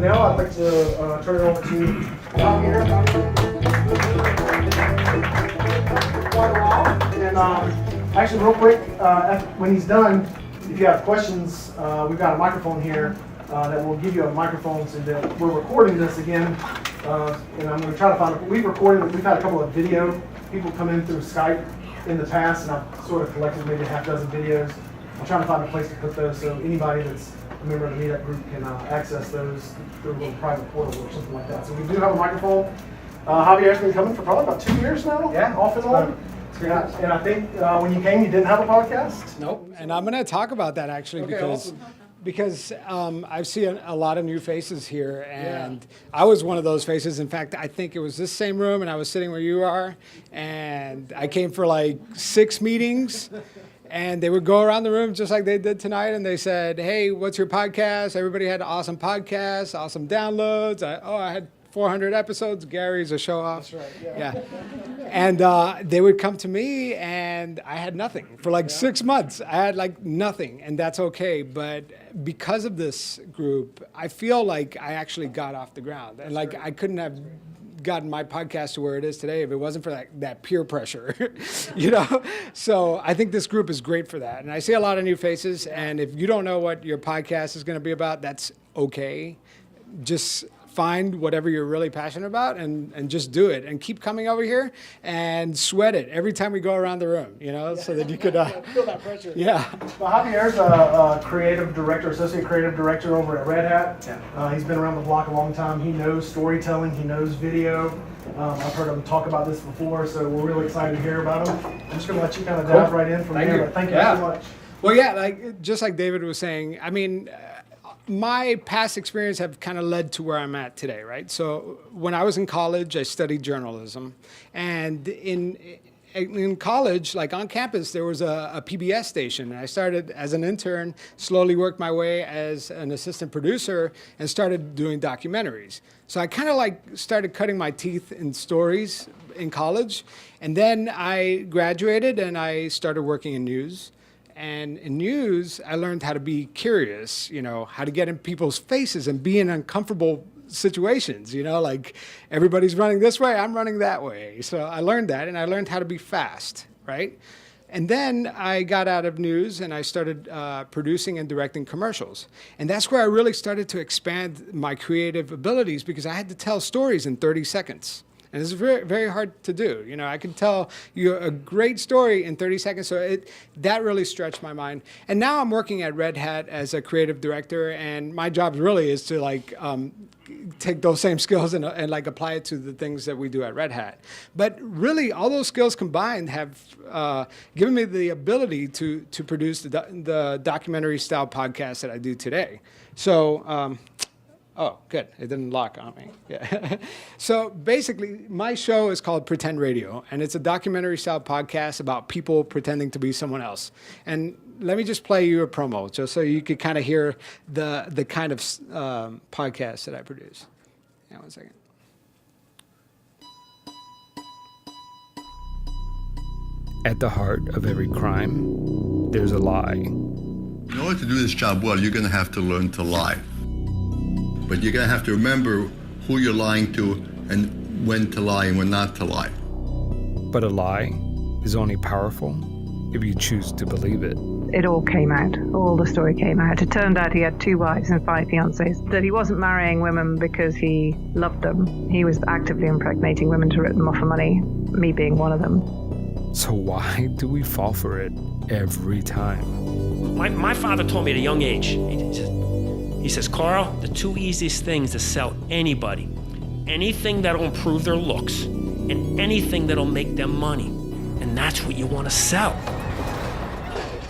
now I'd like to turn it over to Javier. Quite a while. And actually, real quick, when he's done, if you have questions, we've got a microphone here that will give you a microphone so that we're recording this again. And I'm going to try to find, we've had a couple of video people come in through Skype in the past, and I've sort of collected maybe a half dozen videos. I'm trying to find a place to put those so anybody that's a member of the Meetup group can access those through a little private portal or something like that. So we do have a microphone. Javier's been coming for probably about 2 years now, off and on. And I think when you came, you didn't have a podcast? Nope. And I'm going to talk about that actually because I've seen a lot of new faces here, and I was one of those faces. In fact, I think it was this same room, and I was sitting where you are, and I came for like 6 meetings, and they would go around the room just like they did tonight, and they said, hey, what's your podcast? Everybody had awesome podcasts, awesome downloads. I had 400 episodes. Gary's a show off. That's right, yeah. And they would come to me, and I had nothing. For like 6 months, I had like nothing, and that's okay. But because of this group, I feel like I actually got off the ground. And like I couldn't have gotten my podcast to where it is today if it wasn't for that peer pressure, you know? So I think this group is great for that. And I see a lot of new faces, and if you don't know what your podcast is going to be about, that's okay. Just find whatever you're really passionate about and just do it, and keep coming over here and sweat it every time we go around the room, you know, so that you could feel that pressure. Yeah. Well, Javier's a creative director, associate creative director over at Red Hat. He's been around the block a long time. He knows storytelling. He knows video. I've heard him talk about this before, so we're really excited to hear about him. I'm just going to let you kind of dive right in from there. But thank you so much. Well, yeah, just like David was saying, I mean, my past experience have kind of led to where I'm at today, right? So when I was in college, I studied journalism, and in college, like on campus, there was a PBS station, and I started as an intern, slowly worked my way as an assistant producer, and started doing documentaries. So I kind of like started cutting my teeth in stories in college, and then I graduated and I started working in news. And in news, I learned how to be curious, you know, how to get in people's faces and be in uncomfortable situations, you know, like everybody's running this way, I'm running that way. So I learned that, and I learned how to be fast, right? And then I got out of news and I started producing and directing commercials. And that's where I really started to expand my creative abilities, because I had to tell stories in 30 seconds. And it's very, very hard to do. You know, I can tell you a great story in 30 seconds, so that really stretched my mind. And now I'm working at Red Hat as a creative director, and my job really is to like take those same skills and like apply it to the things that we do at Red Hat. But really, all those skills combined have given me the ability to produce the documentary style podcast that I do today. So. Oh, good. It didn't lock on me. Yeah. So basically, my show is called Pretend Radio, and it's a documentary-style podcast about people pretending to be someone else. And let me just play you a promo, just so you could kind of hear the kind of podcast that I produce. Yeah, 1 second. At the heart of every crime, there's a lie. In order to do this job well, you're going to have to learn to lie. But you're going to have to remember who you're lying to and when to lie and when not to lie. But a lie is only powerful if you choose to believe it. It all came out. All the story came out. It turned out he had 2 wives and 5 fiancés. That he wasn't marrying women because he loved them. He was actively impregnating women to rip them off for money, me being one of them. So why do we fall for it every time? My father told me at a young age, he says, Carl, the 2 easiest things to sell anybody, anything that'll improve their looks and anything that'll make them money. And that's what you want to sell.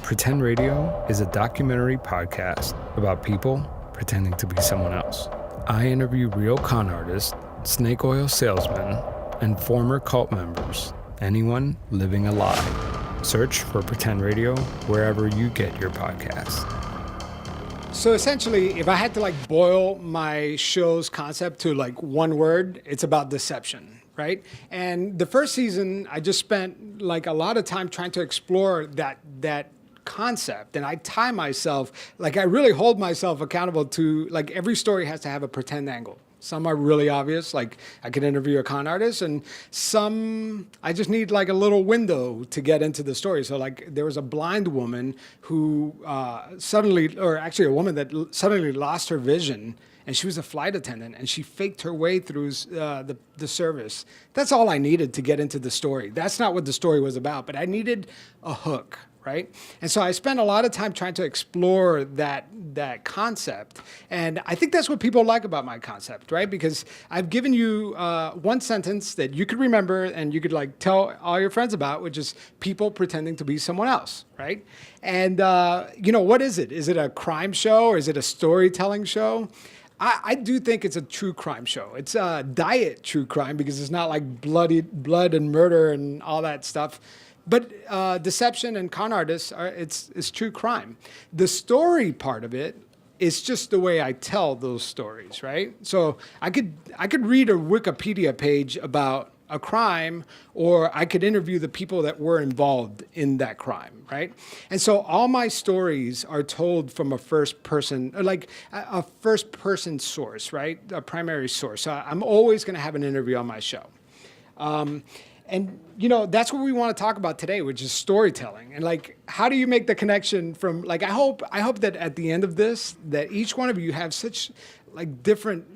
Pretend Radio is a documentary podcast about people pretending to be someone else. I interview real con artists, snake oil salesmen, and former cult members, anyone living a lie. Search for Pretend Radio wherever you get your podcasts. So essentially, if I had to like boil my show's concept to like one word, it's about deception, right? And the first season, I just spent like a lot of time trying to explore that concept, and I tie myself, like I really hold myself accountable to, like every story has to have a pretend angle. Some are really obvious, like I could interview a con artist, and some I just need like a little window to get into the story. So like there was a blind woman who suddenly, or actually a woman that suddenly lost her vision, and she was a flight attendant, and she faked her way through the service. That's all I needed to get into the story. That's not what the story was about, but I needed a hook, right? And so I spent a lot of time trying to explore that concept. And I think that's what people like about my concept, right? Because I've given you one sentence that you could remember and you could like tell all your friends about, which is people pretending to be someone else, right? And what is it? Is it a crime show or is it a storytelling show? I do think it's a true crime show. It's a diet true crime because it's not like blood and murder and all that stuff. But deception and con artists it's true crime. The story part of it is just the way I tell those stories, right? So I could read a Wikipedia page about a crime, or I could interview the people that were involved in that crime, right? And so all my stories are told from a first person, like a first person source, right? A primary source. So I'm always going to have an interview on my show. And, that's what we want to talk about today, which is storytelling. And like, how do you make the connection from, like, I hope that at the end of this, that each one of you have such like different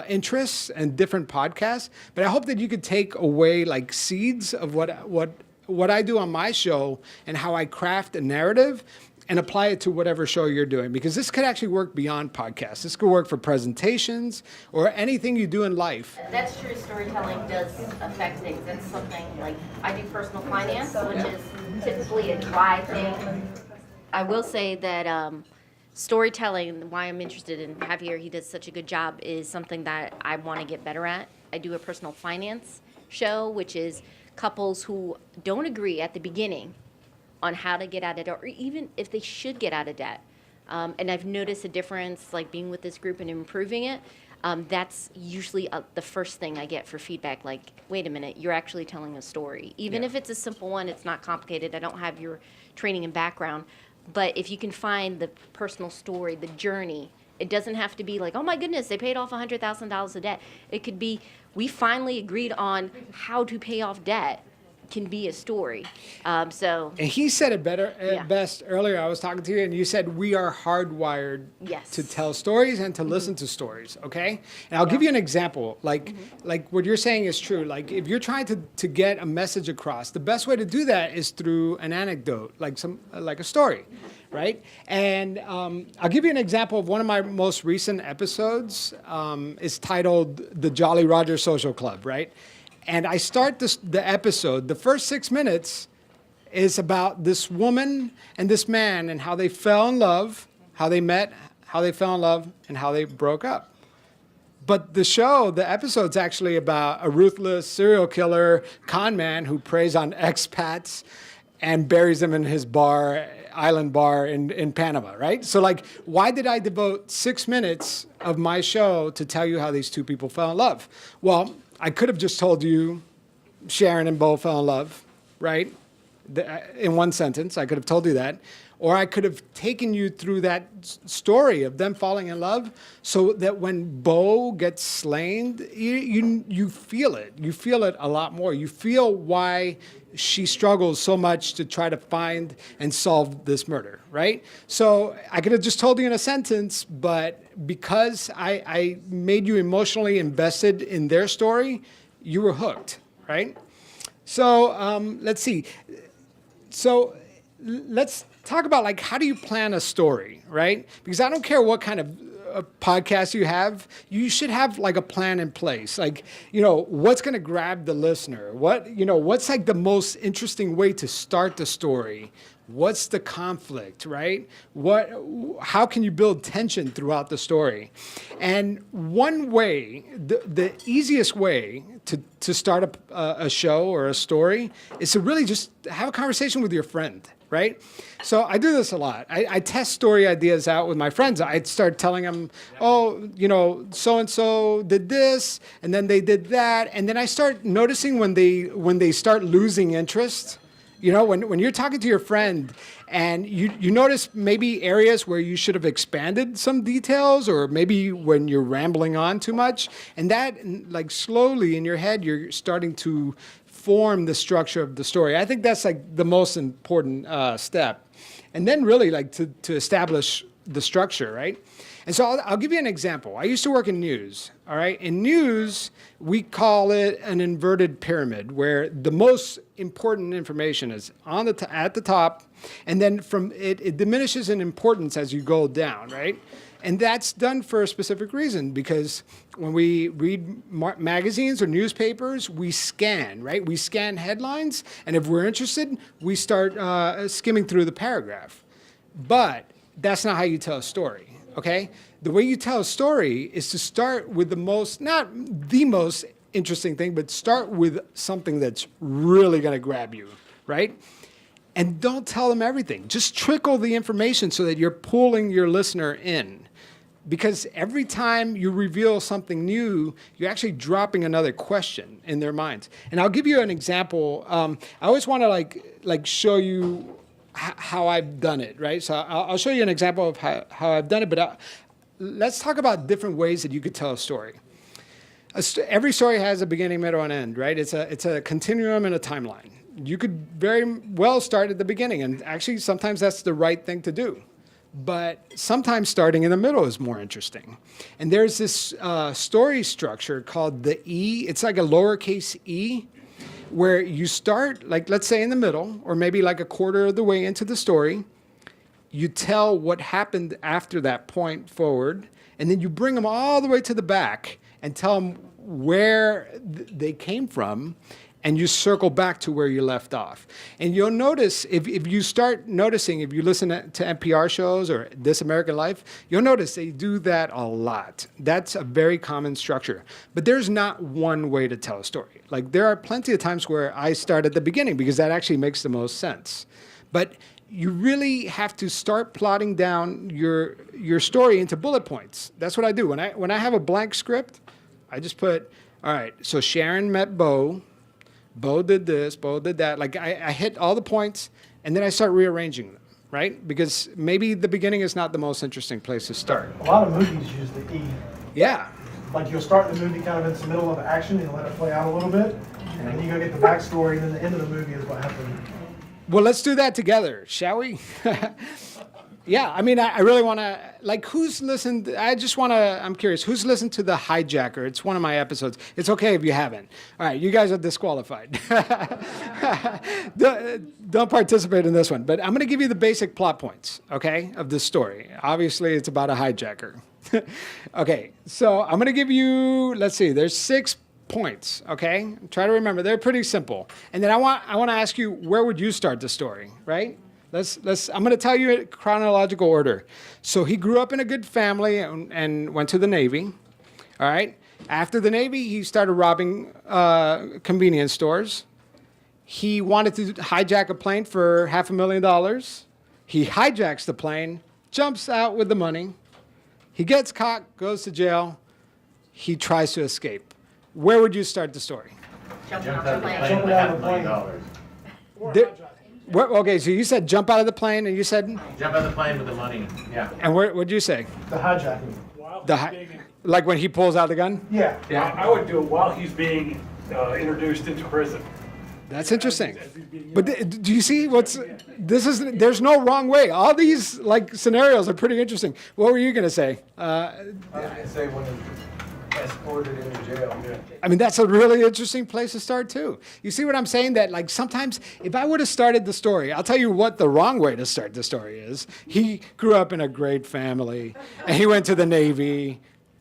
interests and different podcasts, but I hope that you could take away like seeds of what I do on my show and how I craft a narrative and apply it to whatever show you're doing, because this could actually work beyond podcasts. This could work for presentations or anything you do in life. That's true. Storytelling does affect things. That's something like I do personal finance, which is typically a dry thing. I will say that storytelling, why I'm interested in Javier, he does such a good job, is something that I want to get better at. I do a personal finance show, which is couples who don't agree at the beginning on how to get out of debt, or even if they should get out of debt. And I've noticed a difference, like being with this group and improving it. That's usually the first thing I get for feedback, like, wait a minute, you're actually telling a story. Even if it's a simple one, it's not complicated, I don't have your training and background. But if you can find the personal story, the journey, it doesn't have to be like, oh my goodness, they paid off $100,000 of debt. It could be, we finally agreed on how to pay off debt. Can be a story. And he said it best earlier. I was talking to you, and you said we are hardwired to tell stories and to listen to stories. Okay, and I'll give you an example. Like what you're saying is true. Like if you're trying to get a message across, the best way to do that is through an anecdote, like a story, right? And I'll give you an example of one of my most recent episodes. It's titled "The Jolly Roger Social Club," right? And I start the episode, the first 6 minutes is about this woman and this man and how they fell in love, how they met, how they fell in love, and how they broke up. But the episode's actually about a ruthless serial killer con man who preys on expats and buries them in his island bar in Panama, right? So like, why did I devote 6 minutes of my show to tell you how these two people fell in love? Well, I could have just told you Sharon and Bo fell in love, right? In one sentence, I could have told you that. Or I could have taken you through that story of them falling in love so that when Bo gets slain, you feel it. You feel it a lot more. You feel why she struggles so much to try to find and solve this murder, right? So I could have just told you in a sentence, but because I made you emotionally invested in their story, you were hooked, right? So let's see. So let's talk about like, how do you plan a story, right? Because I don't care what kind of podcast you have, you should have like a plan in place. Like, what's going to grab the listener? What's like the most interesting way to start the story? What's the conflict, right? How can you build tension throughout the story? And one way, the easiest way to start a show or a story is to really just have a conversation with your friend, right? So I do this a lot. I test story ideas out with my friends. I start telling them, so-and-so did this, and then they did that. And then I start noticing when they start losing interest You know, when you're talking to your friend and you notice maybe areas where you should have expanded some details, or maybe when you're rambling on too much, and that, like, slowly in your head, you're starting to form the structure of the story. I think that's like the most important step. And then really like to establish the structure, right? And so I'll give you an example. I used to work in news, all right? In news, we call it an inverted pyramid, where the most important information is on at the top, and then it diminishes in importance as you go down, right? And that's done for a specific reason, because when we read magazines or newspapers, we scan, right? We scan headlines, and if we're interested, we start skimming through the paragraph. But that's not how you tell a story. Okay? The way you tell a story is to start with not the most interesting thing, but start with something that's really going to grab you, right? And don't tell them everything. Just trickle the information so that you're pulling your listener in. Because every time you reveal something new, you're actually dropping another question in their minds. And I'll give you an example. I always want to like show you how I've done it, right? So I'll show you an example of how I've done it, but let's talk about different ways that you could tell a story. Every story has a beginning, middle, and end, right? It's a continuum and a timeline. You could very well start at the beginning, and actually sometimes that's the right thing to do. But sometimes starting in the middle is more interesting. And there's this story structure called the E. It's like a lowercase e, where you start, like, let's say in the middle, or maybe like a quarter of the way into the story. You tell what happened after that point forward, and then you bring them all the way to the back and tell them where they came from, and you circle back to where you left off. And you'll notice, if you start noticing, if you listen to NPR shows or This American Life, you'll notice they do that a lot. That's a very common structure. But there's not one way to tell a story. Like, there are plenty of times where I start at the beginning because that actually makes the most sense. But you really have to start plotting down your story into bullet points. That's what I do. When I have a blank script, I just put, all right, so Sharon met Bo. Bo did this, Bo did that. Like, I hit all the points, and then I start rearranging them, right? Because maybe the beginning is not the most interesting place to start. A lot of movies use the E. Yeah. Like, you'll start the movie kind of in the middle of action and let it play out a little bit, and then you go get the backstory, and then the end of the movie is what happened. Well, let's do that together, shall we? Yeah, I mean, I really want to, like, who's listened? I'm curious, who's listened to The Hijacker? It's one of my episodes. It's okay if you haven't. All right, you guys are disqualified. Don't participate in this one. But I'm going to give you the basic plot points, okay, of this story. Obviously, it's about a hijacker. Okay, so I'm going to give you, let's see, there's 6 points, okay? Try to remember. They're pretty simple. And then I want to ask you, where would you start the story, right? I'm going to tell you in chronological order. So he grew up in a good family and went to the Navy. All right. After the Navy, he started robbing convenience stores. He wanted to hijack a plane for $500,000. He hijacks the plane, jumps out with the money. He gets caught, goes to jail. He tries to escape. Where would you start the story? Jumping off the plane. Jumping out of the plane. Okay, so you said jump out of the plane, and you said? Jump out of the plane with the money, yeah. And what'd you say? The hijacking. Like when he pulls out the gun? Yeah. Yeah, I would do it while he's being introduced into prison. That's interesting. But do you see there's no wrong way. All these like scenarios are pretty interesting. What were you going to say? I was going to say when he escorted into jail. Yeah. I mean, that's a really interesting place to start too. You see what I'm saying? That like sometimes if I would have started the story, I'll tell you what the wrong way to start the story is. He grew up in a great family and he went to the Navy.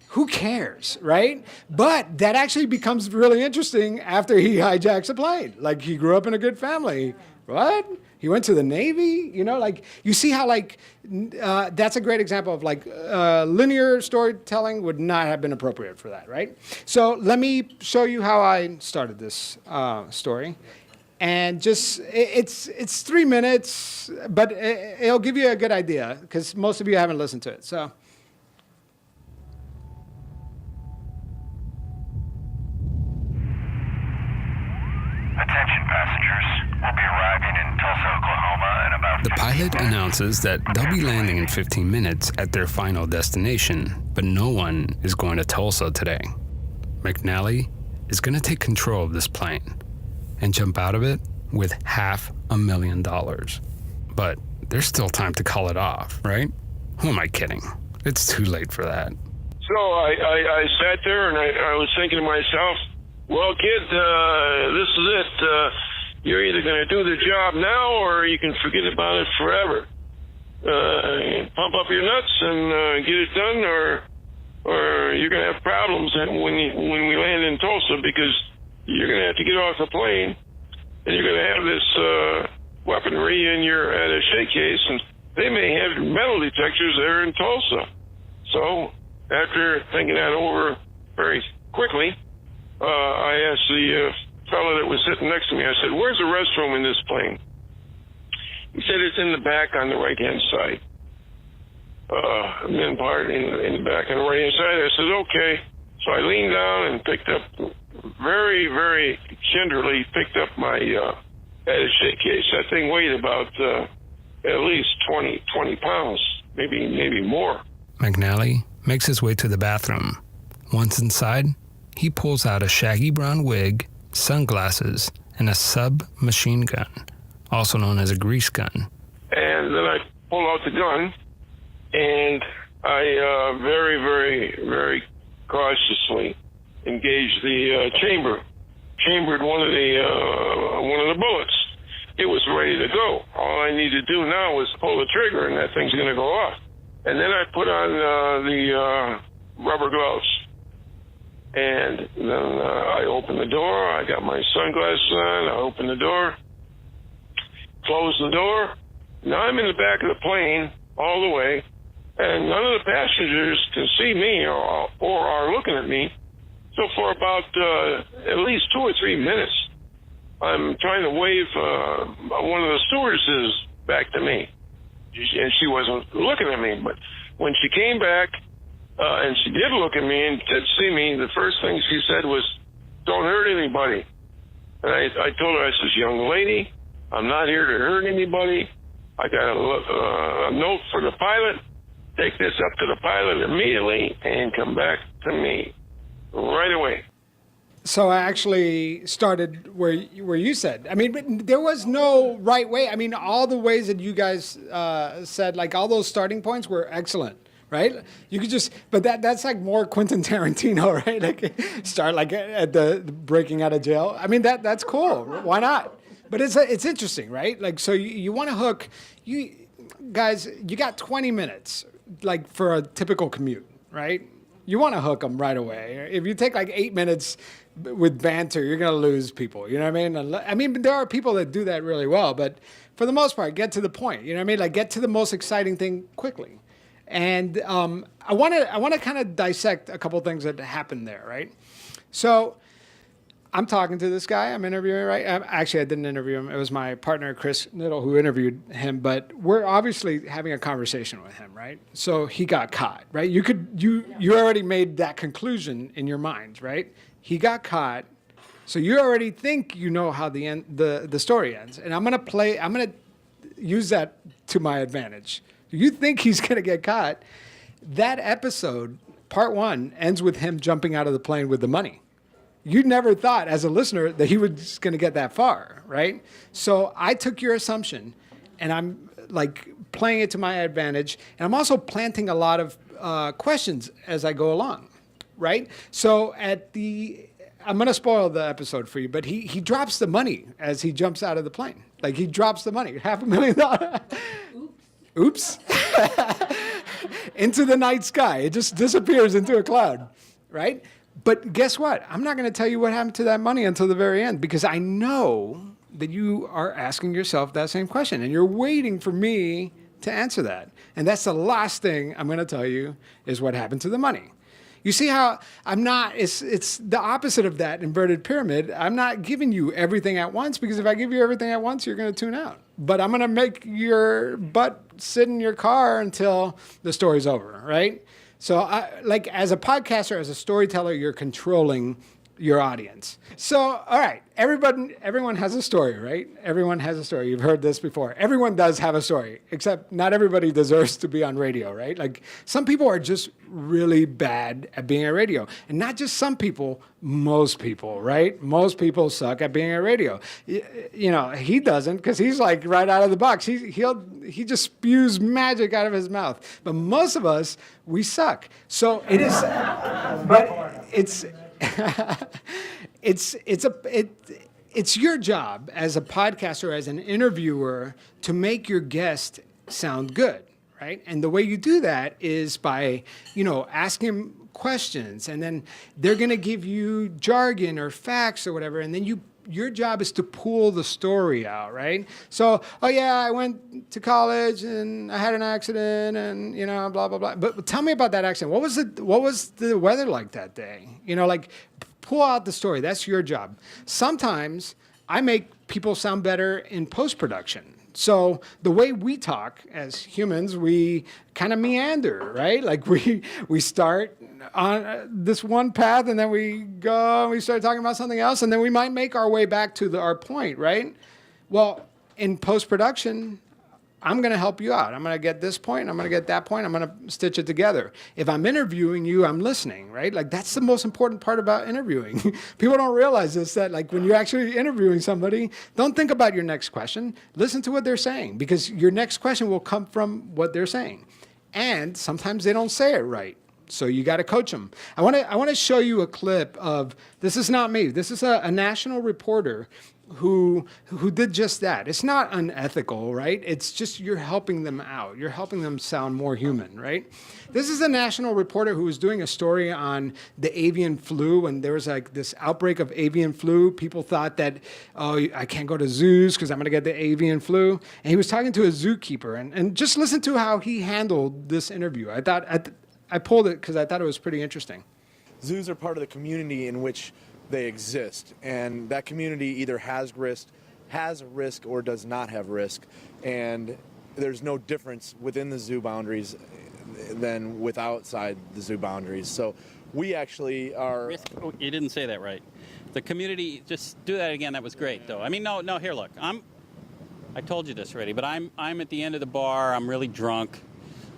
Who cares, right? But that actually becomes really interesting after he hijacks a plane. Like he grew up in a good family. What? He went to the Navy? You know, like you see how like that's a great example of like linear storytelling would not have been appropriate for that, right? So let me show you how I started this story. And just, it's 3 minutes, but it'll give you a good idea because most of you haven't listened to it. So. Attention passengers. We'll be arriving in Tulsa, Oklahoma in about... The pilot announces that they'll be landing in 15 minutes at their final destination, but no one is going to Tulsa today. McNally is going to take control of this plane and jump out of it with $500,000. But there's still time to call it off, right? Who am I kidding? It's too late for that. So I sat there and I was thinking to myself, well, kid, this is it. You're either going to do the job now or you can forget about it forever. Pump up your nuts and get it done, or you're going to have problems when we land in Tulsa, because you're going to have to get off the plane and you're going to have this weaponry in your attaché case, and they may have metal detectors there in Tulsa. So after thinking that over very quickly, I asked the fellow that was sitting next to me, I said, where's the restroom in this plane? He said, it's in the back on the right-hand side. Men part in the back on the right-hand side. I said, okay. So I leaned down and picked up, very, very gingerly picked up my attaché case. That thing weighed about at least 20 pounds, maybe more. McNally makes his way to the bathroom. Once inside, he pulls out a shaggy brown wig, sunglasses, and a submachine gun, also known as a grease gun. And then I pull out the gun, and I very, very, very cautiously engaged the chambered one of the bullets. It was ready to go. All I need to do now was pull the trigger, and that thing's going to go off. And then I put on the rubber gloves. And then I opened the door. I got my sunglasses on. I opened the door, closed the door. Now I'm in the back of the plane all the way, and none of the passengers can see me or are looking at me. So for about at least 2 or 3 minutes, I'm trying to wave one of the stewardesses back to me. And she wasn't looking at me. But when she came back, and she did look at me and did see me, the first thing she said was, don't hurt anybody. And I told her, I says, young lady, I'm not here to hurt anybody. I got a note for the pilot. Take this up to the pilot immediately and come back to me right away. So I actually started where you said. I mean, but there was no right way. I mean, all the ways that you guys said, like all those starting points were excellent, right? You could just, but that's like more Quentin Tarantino, right? Like start like at the breaking out of jail. I mean, that's cool. Why not? But it's interesting, right? Like, so you want to hook, you guys, you got 20 minutes, like for a typical commute, right? You want to hook them right away. If you take like 8 minutes with banter, you're going to lose people. You know what I mean? I mean, there are people that do that really well, but for the most part, get to the point. You know what I mean? Like get to the most exciting thing quickly. And I want to kind of dissect a couple things that happened there, right? So I'm talking to this guy I'm interviewing, right? Actually, I didn't interview him. It was my partner, Chris Niddle, who interviewed him. But we're obviously having a conversation with him, right? So he got caught, right? You already made that conclusion in your mind, right? He got caught. So you already think you know how the story ends. And I'm going to use that to my advantage. You think he's going to get caught. That episode, part 1, ends with him jumping out of the plane with the money. You never thought, as a listener, that he was going to get that far, right? So I took your assumption, and I'm like playing it to my advantage, and I'm also planting a lot of questions as I go along, right? So I'm going to spoil the episode for you, but he drops the money as he jumps out of the plane. Like he drops the money, $500,000. Oops. Into the night sky. It just disappears into a cloud, right? But guess what? I'm not going to tell you what happened to that money until the very end, because I know that you are asking yourself that same question and you're waiting for me to answer that. And that's the last thing I'm going to tell you is what happened to the money. You see how it's the opposite of that inverted pyramid. I'm not giving you everything at once, because if I give you everything at once, you're going to tune out. But I'm going to make your butt sit in your car until the story's over, right? So like as a podcaster, as a storyteller, you're controlling your audience. So, all right, everyone has a story, right? Everyone has a story. You've heard this before. Everyone does have a story, except not everybody deserves to be on radio, right? Like some people are just really bad at being on radio. And not just some people, most people, right? Most people suck at being on radio. You know, he doesn't because he's like right out of the box. He just spews magic out of his mouth. But most of us, we suck. So it is, but it's, it's your job as a podcaster, as an interviewer, to make your guest sound good, right? And the way you do that is by, asking them questions, and then they're going to give you jargon or facts or whatever, and then your job is to pull the story out, right? So, oh yeah, I went to college and I had an accident and, blah, blah, blah. But tell me about that accident. What was the weather like that day? Pull out the story. That's your job. Sometimes I make people sound better in post-production. So the way we talk as humans, we kind of meander, right? Like we start on this one path and then we go and we start talking about something else and then we might make our way back to our point, right? Well, in post-production, I'm going to help you out. I'm going to get this point. I'm going to get that point. I'm going to stitch it together. If I'm interviewing you, I'm listening, right? Like that's the most important part about interviewing. People don't realize this, that like when you're actually interviewing somebody, don't think about your next question. Listen to what they're saying because your next question will come from what they're saying. And sometimes they don't say it right. So you got to coach them. I want to show you a clip of, this is not me. This is a national reporter who did just that. It's not unethical, right? It's just you're helping them out. You're helping them sound more human, right? This is a national reporter who was doing a story on the avian flu, and there was like this outbreak of avian flu. People thought that, oh, I can't go to zoos because I'm going to get the avian flu. And he was talking to a zookeeper, and just listen to how he handled this interview. I pulled it because I thought it was pretty interesting. Zoos are part of the community in which they exist, and that community either has risk or does not have risk, and there's no difference within the zoo boundaries than with outside the zoo boundaries. So we actually are... Risk, oh, you didn't say that right. The community, just do that again, that was great though. I mean, no, here look, I told you this already, but I'm at the end of the bar, I'm really drunk.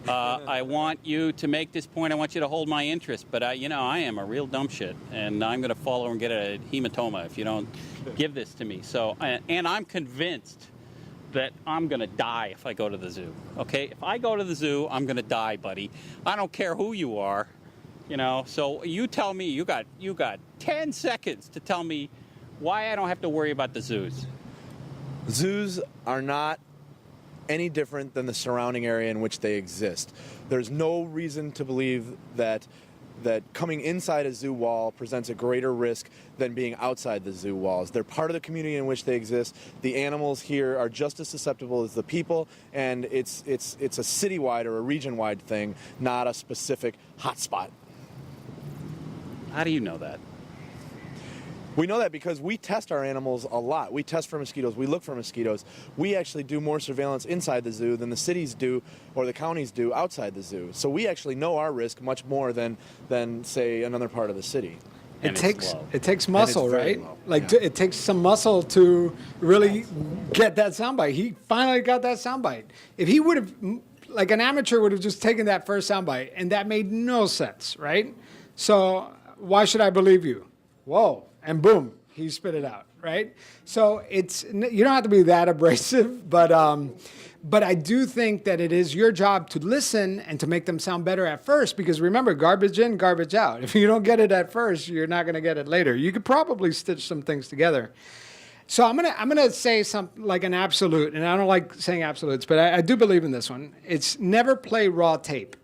I want you to make this point. I want you to hold my interest. But, I am a real dumb shit. And I'm going to follow and get a hematoma if you don't give this to me. So, and I'm convinced that I'm going to die if I go to the zoo. Okay? If I go to the zoo, I'm going to die, buddy. I don't care who you are. So you tell me, you got 10 seconds to tell me why I don't have to worry about the zoos. Zoos are not any different than the surrounding area in which they exist. There's no reason to believe that coming inside a zoo wall presents a greater risk than being outside the zoo walls. They're part of the community in which they exist. The animals here are just as susceptible as the people, and it's a citywide or a region-wide thing, not a specific hotspot. How do you know that? We know that because we test our animals a lot. We test for mosquitoes. We look for mosquitoes. We actually do more surveillance inside the zoo than the cities do or the counties do outside the zoo. So we actually know our risk much more than say, another part of the city. It takes muscle, right? It takes some muscle to really get that soundbite. He finally got that soundbite. If he would have, like an amateur would have just taken that first soundbite, and that made no sense, right? So why should I believe you? Whoa. And boom, he spit it out, right? So you don't have to be that abrasive, but I do think that it is your job to listen and to make them sound better at first, because remember, garbage in, garbage out. If you don't get it at first, you're not going to get it later. You could probably stitch some things together. So I'm gonna say something like an absolute, and I don't like saying absolutes, but I do believe in this one. It's never play raw tape.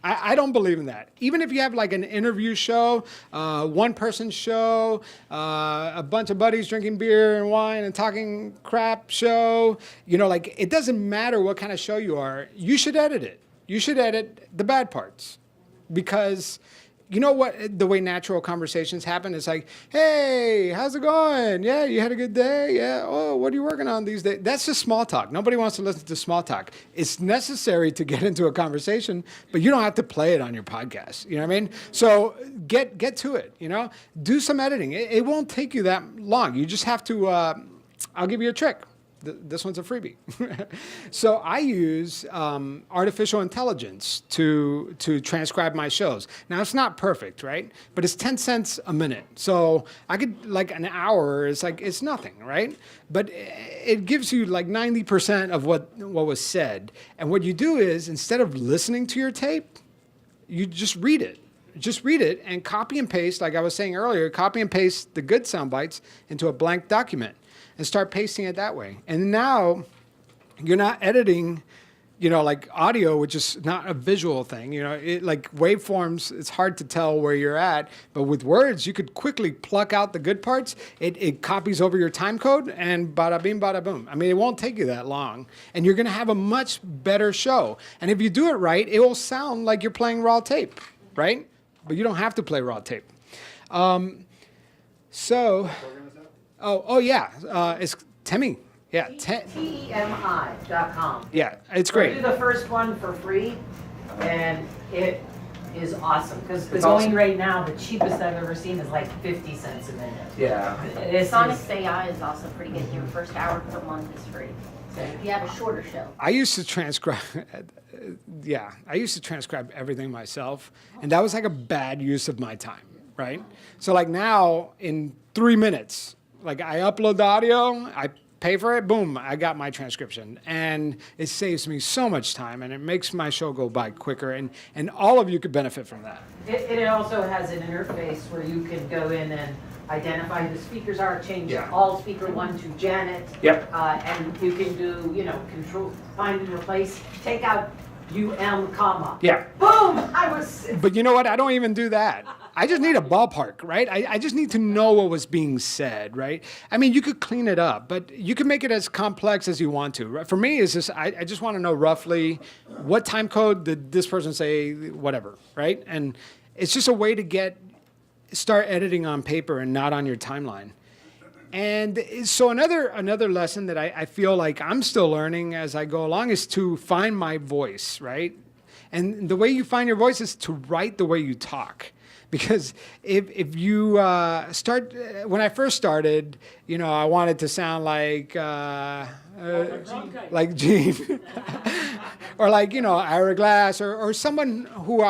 I don't believe in that. Even if you have like an interview show, one-person show, a bunch of buddies drinking beer and wine and talking crap show, it doesn't matter what kind of show you are. You should edit it. You should edit the bad parts, because you know what, the way natural conversations happen is like, hey, how's it going? Yeah, you had a good day? Yeah. Oh, what are you working on these days? That's just small talk. Nobody wants to listen to small talk. It's necessary to get into a conversation, but you don't have to play it on your podcast. You know what I mean? So get to it, you know? Do some editing. It won't take you that long. You just have to, I'll give you a trick. This one's a freebie. So I use artificial intelligence to transcribe my shows. Now, it's not perfect, right? But it's 10 cents a minute. So I could, like, an hour is like, it's nothing, right? But it gives you like 90% of what was said. And what you do is, instead of listening to your tape, you just read it. Just read it and copy and paste, like I was saying earlier, copy and paste the good sound bites into a blank document and start pasting it that way. And now you're not editing, you know, like audio, which is not a visual thing. You know, it, like waveforms, it's hard to tell where you're at. But with words, you could quickly pluck out the good parts. It copies over your time code and bada bing, bada boom. I mean, it won't take you that long. And you're going to have a much better show. And if you do it right, it will sound like you're playing raw tape, right? But you don't have to play raw tape. It's Temi. Yeah, TEMI.com. Yeah, it's great. I do the first one for free, and it is awesome because the It's going awesome. right now, the cheapest I've ever seen is like 50 cents a minute. Yeah. Sonics AI is also pretty good. Your first hour per month is free. So if you have a shorter show. I used to transcribe, I used to transcribe everything myself, and that was like a bad use of my time, right? So like now, in 3 minutes, like I upload the audio, I pay for it, boom, I got my transcription. And it saves me so much time, and it makes my show go by quicker, and all of you could benefit from that. It also has an interface where you can go in and identify who the speakers are, change Yeah. all speaker 1 to Janet. Yep. And you can do, you know, control, find and replace, take out comma. Yeah. Boom! I was. But you know what? I don't even do that. I just need a ballpark, right? I just need to know what was being said, right? I mean, you could clean it up, but you can make it as complex as you want to. Right? For me, it's just, I just want to know roughly what time code did this person say, whatever, right? And it's just a way to start editing on paper and not on your timeline. And so another lesson that I feel like I'm still learning as I go along is to find my voice, right? And the way you find your voice is to write the way you talk. Because if you when I first started, you know, I wanted to sound like Gene, or like, you know, Ira Glass, or someone who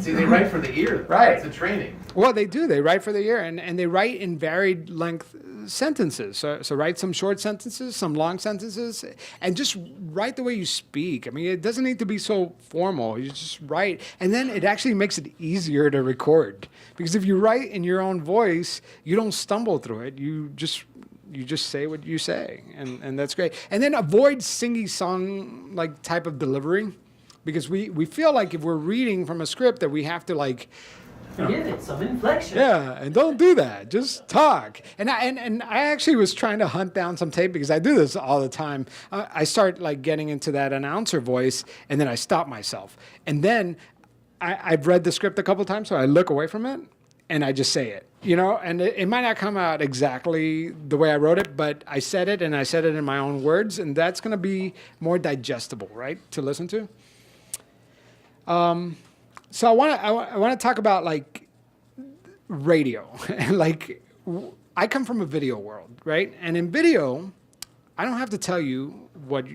See, they write for the ear. Right. It's a training. Well, they do. They write for the ear, and they write in varied length sentences. So write some short sentences, some long sentences, and just write the way you speak. I mean, it doesn't need to be so formal. You just write, and then it actually makes it easier to record. Because if you write in your own voice, you don't stumble through it. You just say what you say, and that's great. And then avoid singy-song like type of delivery, because we feel like if we're reading from a script that we have to like. Give it some inflection. Yeah, and don't do that. Just talk. And I actually was trying to hunt down some tape because I do this all the time. I start like getting into that announcer voice, and then I stop myself. And then I've read the script a couple times, so I look away from it, and I just say it. You know, and it might not come out exactly the way I wrote it, but I said it, and I said it in my own words, and that's going to be more digestible, right, to listen to. So I want to talk about like radio. Like I come from a video world, right? And in video, I don't have to tell you what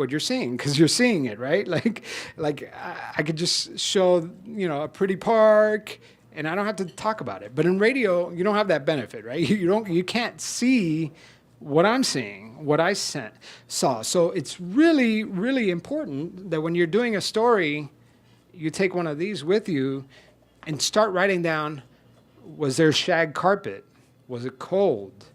you're seeing because you're seeing it, right? Like I could just show, you know, a pretty park, and I don't have to talk about it. But in radio, you don't have that benefit, right? You can't see what I'm seeing, what I saw. So it's really, really important that when you're doing a story, you take one of these with you and start writing down, was there shag carpet? Was it cold?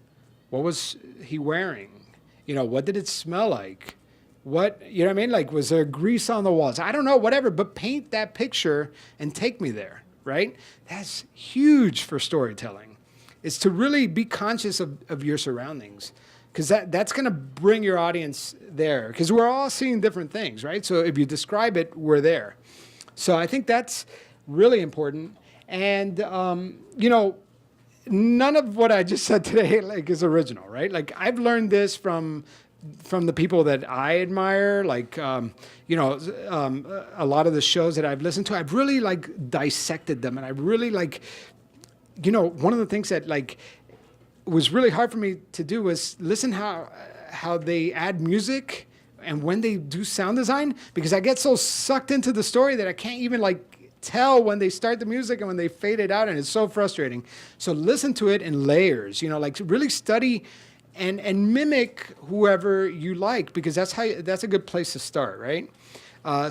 What was he wearing? You know, what did it smell like? What, you know what I mean? Like, was there grease on the walls? I don't know, whatever, but paint that picture and take me there, right? That's huge for storytelling. It's to really be conscious of your surroundings, because that's going to bring your audience there, because we're all seeing different things, right? So if you describe it, we're there. So I think that's really important. And, you know, none of what I just said today like is original, right? Like I've learned this from the people that I admire, like, you know, a lot of the shows that I've listened to, I've really like dissected them. And I really like, you know, one of the things that like was really hard for me to do was listen how they add music and when they do sound design, because I get so sucked into the story that I can't even like tell when they start the music and when they fade it out, and it's so frustrating. So listen to it in layers, you know, like really study and mimic whoever you like, because that's a good place to start, right?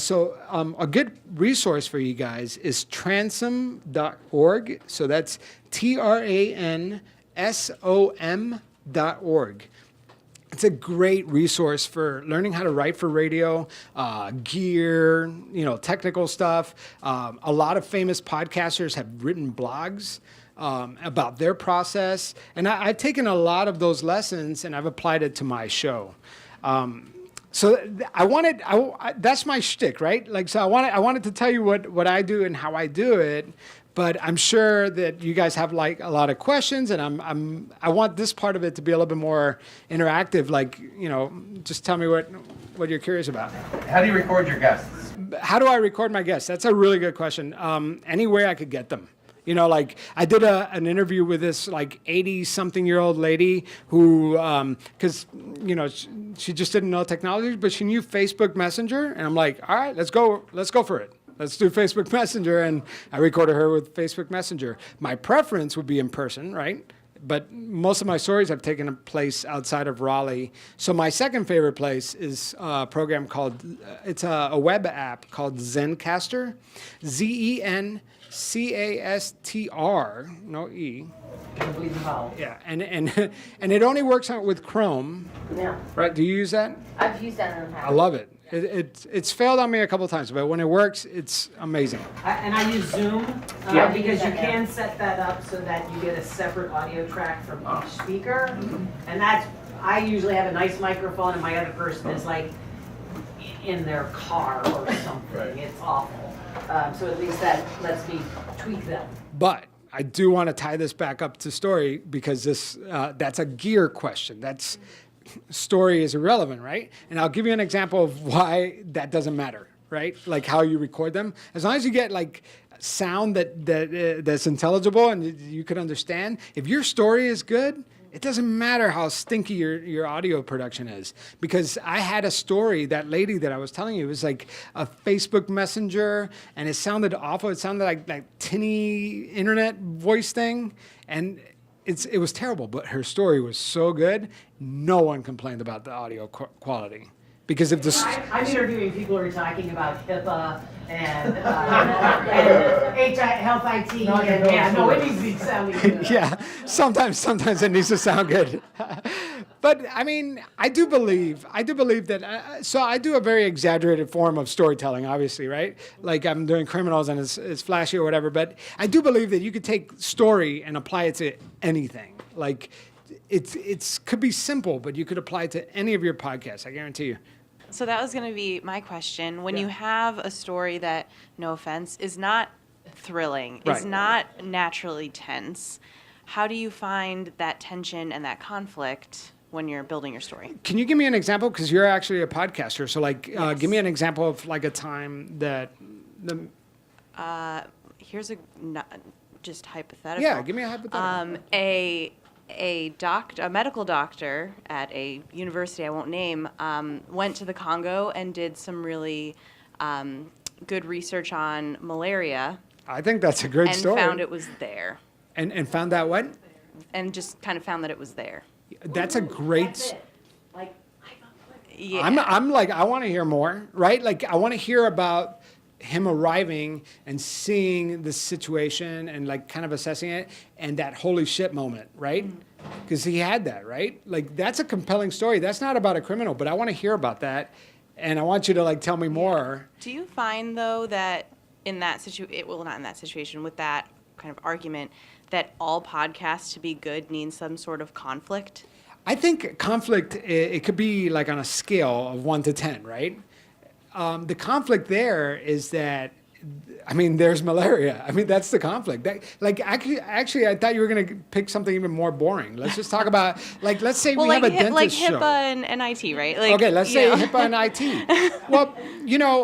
So a good resource for you guys is transom.org. So that's transom.org. It's a great resource for learning how to write for radio, gear, you know, technical stuff. A lot of famous podcasters have written blogs about their process, and I've taken a lot of those lessons and I've applied it to my show. So that's my shtick, right? Like, so I wanted to tell you what I do and how I do it. But I'm sure that you guys have like a lot of questions, and I want this part of it to be a little bit more interactive. Like, you know, just tell me what you're curious about. How do you record your guests? How do I record my guests? That's a really good question. Any way I could get them. You know, like I did an interview with this like 80-something-year-old lady who, because, you know, she just didn't know technology, but she knew Facebook Messenger. And I'm like, all right, let's go for it. Let's do Facebook Messenger. And I recorded her with Facebook Messenger. My preference would be in person, right? But most of my stories have taken place outside of Raleigh. So my second favorite place is a program called, it's a web app called Zencastr, Zencastr, no E. Can't believe the vowel. Yeah, and it only works out with Chrome. Yeah. Right? Do you use that? I've used that in the past. I love it. It's failed on me a couple times, but when it works, it's amazing. And I use Zoom because you can set that up so that you get a separate audio track from each speaker. And I usually have a nice microphone and my other person is like in their car or something. Right. It's awful. So at least that lets me tweak them. But I do want to tie this back up to story because that's a gear question. That's story is irrelevant, right? And I'll give you an example of why that doesn't matter, right? Like how you record them. As long as you get like sound that's intelligible and you can understand, if your story is good, it doesn't matter how stinky your audio production is. Because I had a story, that lady that I was telling you, it was like a Facebook Messenger, and it sounded awful. It sounded like tinny internet voice thing, and it was terrible. But her story was so good, no one complained about the audio quality. Because if I'm interviewing people who are talking about HIPAA and health IT, it needs to be sounding good. Yeah, sometimes it needs to sound good. But I mean, I do believe that. So I do a very exaggerated form of storytelling, obviously, right? Like I'm doing criminals and it's flashy or whatever. But I do believe that you could take story and apply it to anything. Like it could be simple, but you could apply it to any of your podcasts. I guarantee you. So that was going to be my question. When you have a story that, no offense, is not thrilling, is not naturally tense, how do you find that tension and that conflict when you're building your story? Can you give me an example? Because you're actually a podcaster. So, like, give me an example of like a time that here's just hypothetical. Yeah, give me a hypothetical. A medical doctor at a university I won't name went to the Congo and did some really good research on malaria. I think that's a great story. And found it was there. And found out what? And just kind of found that it was there. That's a great. Yeah. I'm like, I want to hear more, right? Like, I want to hear about him arriving and seeing the situation and like kind of assessing it and that holy shit moment, right? Because he had that, right? Like, that's a compelling story. That's not about a criminal, but I want to hear about that, and I want you to like tell me more. Do you find though that in that situation, well, not in that situation, with that kind of argument, that all podcasts to be good need some sort of conflict? I think conflict, it could be like on a scale of 1 to 10, right? The conflict there is that I mean, there's malaria. I mean, that's the conflict. Actually, I thought you were going to pick something even more boring. Let's just talk about, let's say we have a dentist show. HIPAA and IT, right? Okay, let's say HIPAA and IT. Well,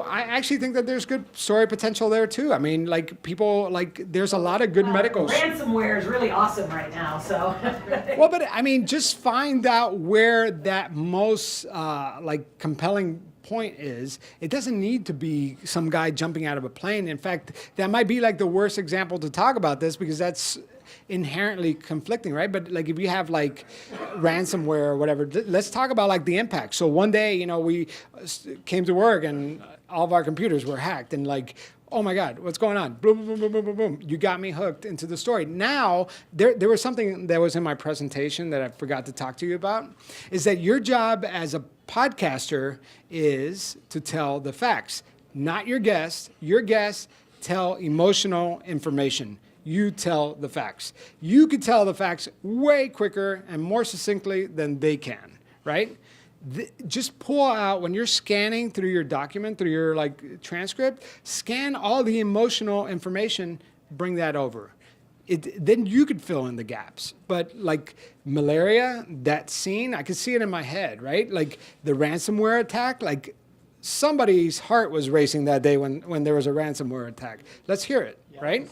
I actually think that there's good story potential there too. I mean, there's a lot of good medical. Ransomware is really awesome right now, so. Well, but I mean, just find out where that most compelling point is. It doesn't need to be some guy jumping out of a plane. In fact, that might be the worst example to talk about this because that's inherently conflicting, right? But if you have ransomware or whatever, let's talk about the impact. So one day, we came to work and all of our computers were hacked and oh my God, what's going on? Boom, boom, boom, boom, boom, boom. You got me hooked into the story. Now, there was something that was in my presentation that I forgot to talk to you about, is that your job as a podcaster is to tell the facts, not your guests. Your guests tell emotional information. You tell the facts. You could tell the facts way quicker and more succinctly than they can, right? Just pull out, when you're scanning through your document, through your transcript, scan all the emotional information, bring that over. Then you could fill in the gaps. But malaria, that scene, I could see it in my head, right? The ransomware attack, somebody's heart was racing that day when there was a ransomware attack. Let's hear it, right?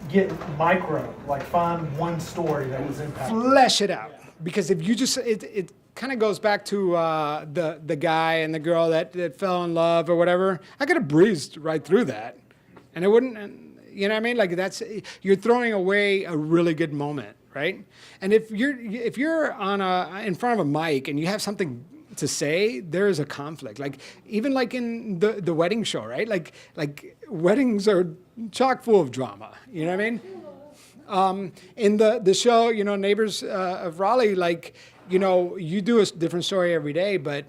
Get micro, find one story that was impacted. Flesh it out. Because if you just, it kind of goes back to the guy and the girl that fell in love or whatever. I could have breezed right through that. And it wouldn't, you know what I mean? You're throwing away a really good moment, right? And if you're on in front of a mic and you have something to say, there is a conflict. Even in the wedding show, right? Weddings are chock full of drama. You know what I mean? In the show, Neighbors of Raleigh, you do a different story every day, but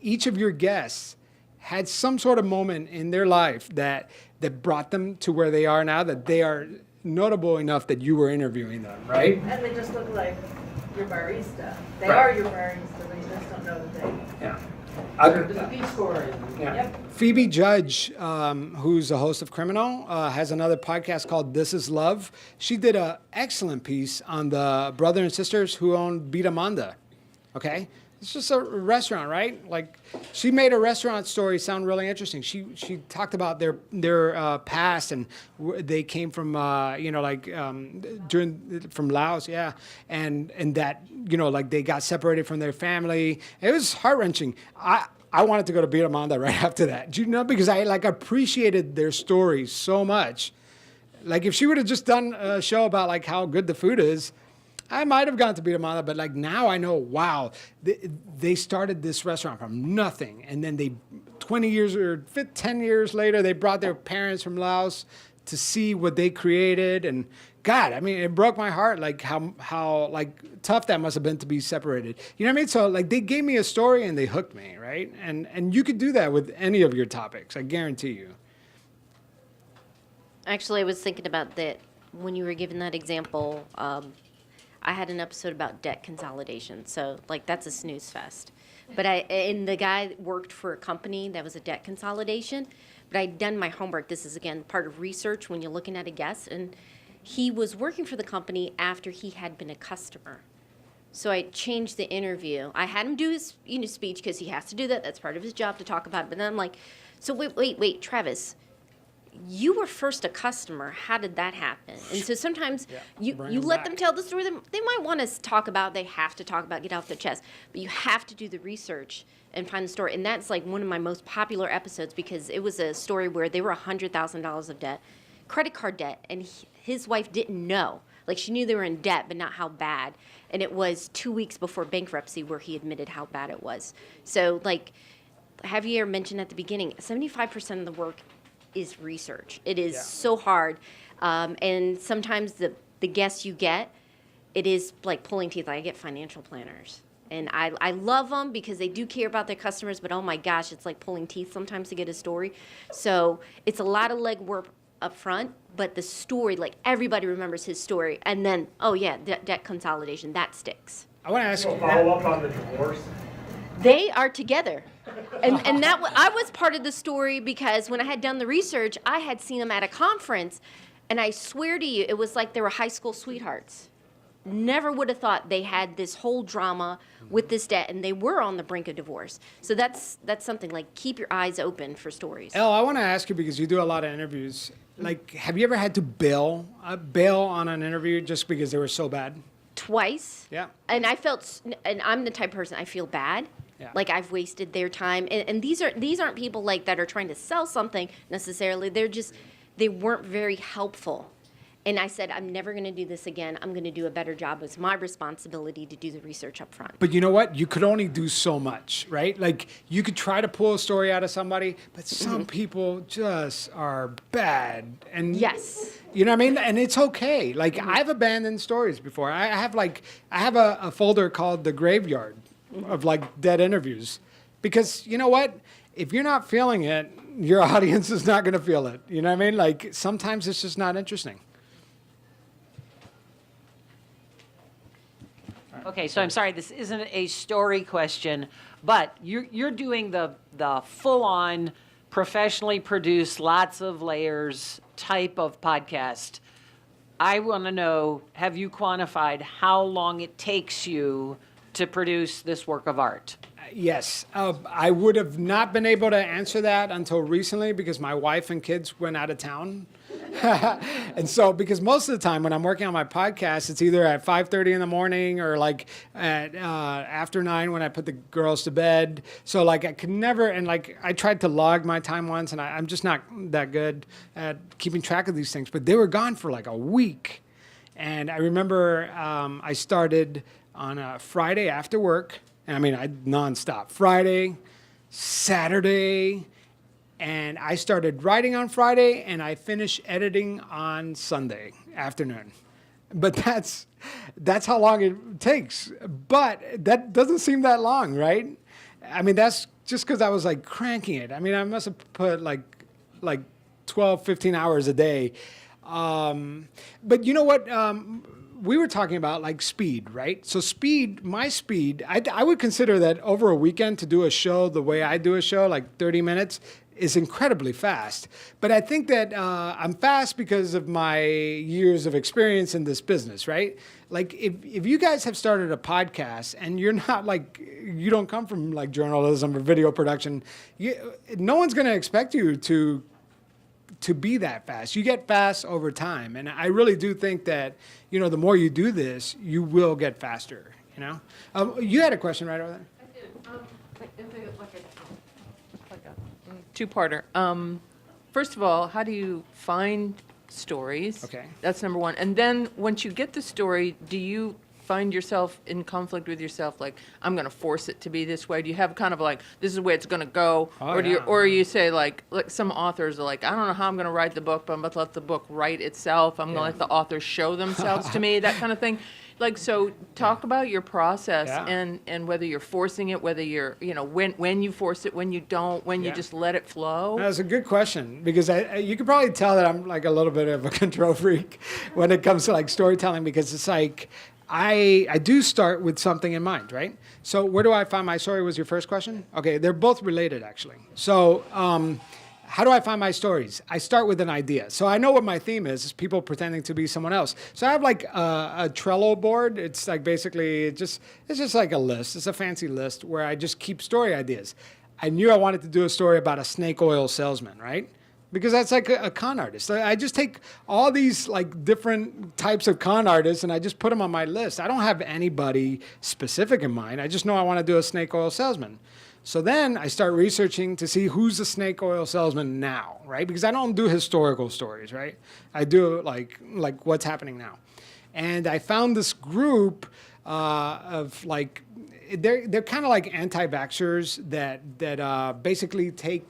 each of your guests had some sort of moment in their life that brought them to where they are now, that they are notable enough that you were interviewing them, right? And they just look like your barista. They Right. are your barista, they just don't know that they. Yeah. The Peace Corps. Yeah. Yep. Phoebe Judge, who's a host of Criminal, has another podcast called This Is Love. She did an excellent piece on the brother and sisters who owned Vitamanda. Okay? It's just a restaurant, right? She made a restaurant story sound really interesting. She talked about their past and they came from from Laos, yeah, and that they got separated from their family. It was heart-wrenching. I wanted to go to Vitamanda right after that. Do you know? Because I appreciated their stories so much. If she would have just done a show about how good the food is, I might have gone to Vitamanda, but now I know, wow, they started this restaurant from nothing. And then 10 years later, they brought their parents from Laos to see what they created. And God, I mean, it broke my heart, how tough that must have been to be separated. You know what I mean? So they gave me a story and they hooked me, right? And you could do that with any of your topics, I guarantee you. Actually, I was thinking about that when you were giving that example. I had an episode about debt consolidation, so that's a snooze fest. But the guy worked for a company that was a debt consolidation, but I'd done my homework. This is again part of research when you're looking at a guest, and he was working for the company after he had been a customer. So I changed the interview. I had him do his speech because he has to do that. That's part of his job to talk about it. But then I'm like, so wait, Travis. You were first a customer. How did that happen? And so sometimes you let them tell the story. They might want to talk about, they have to talk about, get off their chest. But you have to do the research and find the story. And that's one of my most popular episodes because it was a story where they were $100,000 of debt, credit card debt, and his wife didn't know. She knew they were in debt, but not how bad. And it was 2 weeks before bankruptcy where he admitted how bad it was. So Javier mentioned at the beginning, 75% of the work is research. It is so hard. And sometimes the guests you get, it is like pulling teeth. I get financial planners. And I love them because they do care about their customers, but oh my gosh, it's like pulling teeth sometimes to get a story. So it's a lot of legwork up front, but the story, everybody remembers his story. And then, debt consolidation, that sticks. I want to ask you. Follow up on the divorce. They are together. And I was part of the story because when I had done the research, I had seen them at a conference, and I swear to you, it was like they were high school sweethearts. Never would have thought they had this whole drama with this debt, and they were on the brink of divorce. So that's something, like, keep your eyes open for stories. Elle, I want to ask you, because you do a lot of interviews, like, have you ever had to bail on an interview just because they were so bad? Twice. Yeah. And and I'm the type of person, I feel bad. Yeah. Like I've wasted their time. And these aren't people like that are trying to sell something necessarily. They weren't very helpful. And I said, I'm never going to do this again. I'm going to do a better job. It's my responsibility to do the research up front. But you know what? You could only do so much, right? Like, you could try to pull a story out of somebody, but some people just are bad. And yes. You know what I mean? And it's okay. Like, I've abandoned stories before. I have a folder called The Graveyard of, like, dead interviews. Because, you know what? If you're not feeling it, your audience is not going to feel it. You know what I mean? Like, sometimes it's just not interesting. Okay, so I'm sorry, this isn't a story question, but you're doing the full-on, professionally produced, lots of layers type of podcast. I want to know, have you quantified how long it takes you to produce this work of art? Yes. I would have not been able to answer that until recently because my wife and kids went out of town. And so, because most of the time when I'm working on my podcast, it's either at 5:30 in the morning or like at after 9 when I put the girls to bed. So like I could never, and like I tried to log my time once, and I'm just not that good at keeping track of these things. But they were gone for like a week. And I remember I started on a Friday after work. And I mean, I nonstop. Friday, Saturday, and I started writing on Friday, and I finished editing on Sunday afternoon. But that's how long it takes. But that doesn't seem that long, right? I mean, that's just because I was like cranking it. I mean, I must have put like 12, 15 hours a day. But you know what? We were talking about like speed, right? So my speed, I would consider that over a weekend to do a show the way I do a show, like 30 minutes, is incredibly fast. But I think that I'm fast because of my years of experience in this business, right? Like if you guys have started a podcast and you're not like, you don't come from like journalism or video production, no one's going to expect you to be that fast. You get fast over time. And I really do think that, you know, the more you do this, you will get faster, you know? You had a question right over there. I did. Like a two-parter. First of all, how do you find stories? Okay. That's number one. And then once you get the story, do you find yourself in conflict with yourself, like, I'm going to force it to be this way? Do you have kind of like, this is the way it's going to go? Or you say like some authors are like, I don't know how I'm going to write the book, but I'm going to let the book write itself. I'm going to let the authors show themselves to me, that kind of thing. Like, so talk about your process and whether you're forcing it, whether you're, you know, when you force it, when you don't, when you just let it flow. That's a good question, because you could probably tell that I'm like a little bit of a control freak when it comes to like storytelling, because it's like, I do start with something in mind, right? So where do I find my story was your first question? Okay, they're both related, actually. So how do I find my stories? I start with an idea. So I know what my theme is people pretending to be someone else. So I have like a Trello board. It's like basically, it's just like a list. It's a fancy list where I just keep story ideas. I knew I wanted to do a story about a snake oil salesman, right? Because that's like a con artist. I just take all these like different types of con artists and I just put them on my list. I don't have anybody specific in mind. I just know I want to do a snake oil salesman. So then I start researching to see who's the snake oil salesman now, right? Because I don't do historical stories, right? I do like what's happening now. And I found this group of like, they're kind of like anti-vaxxers that basically take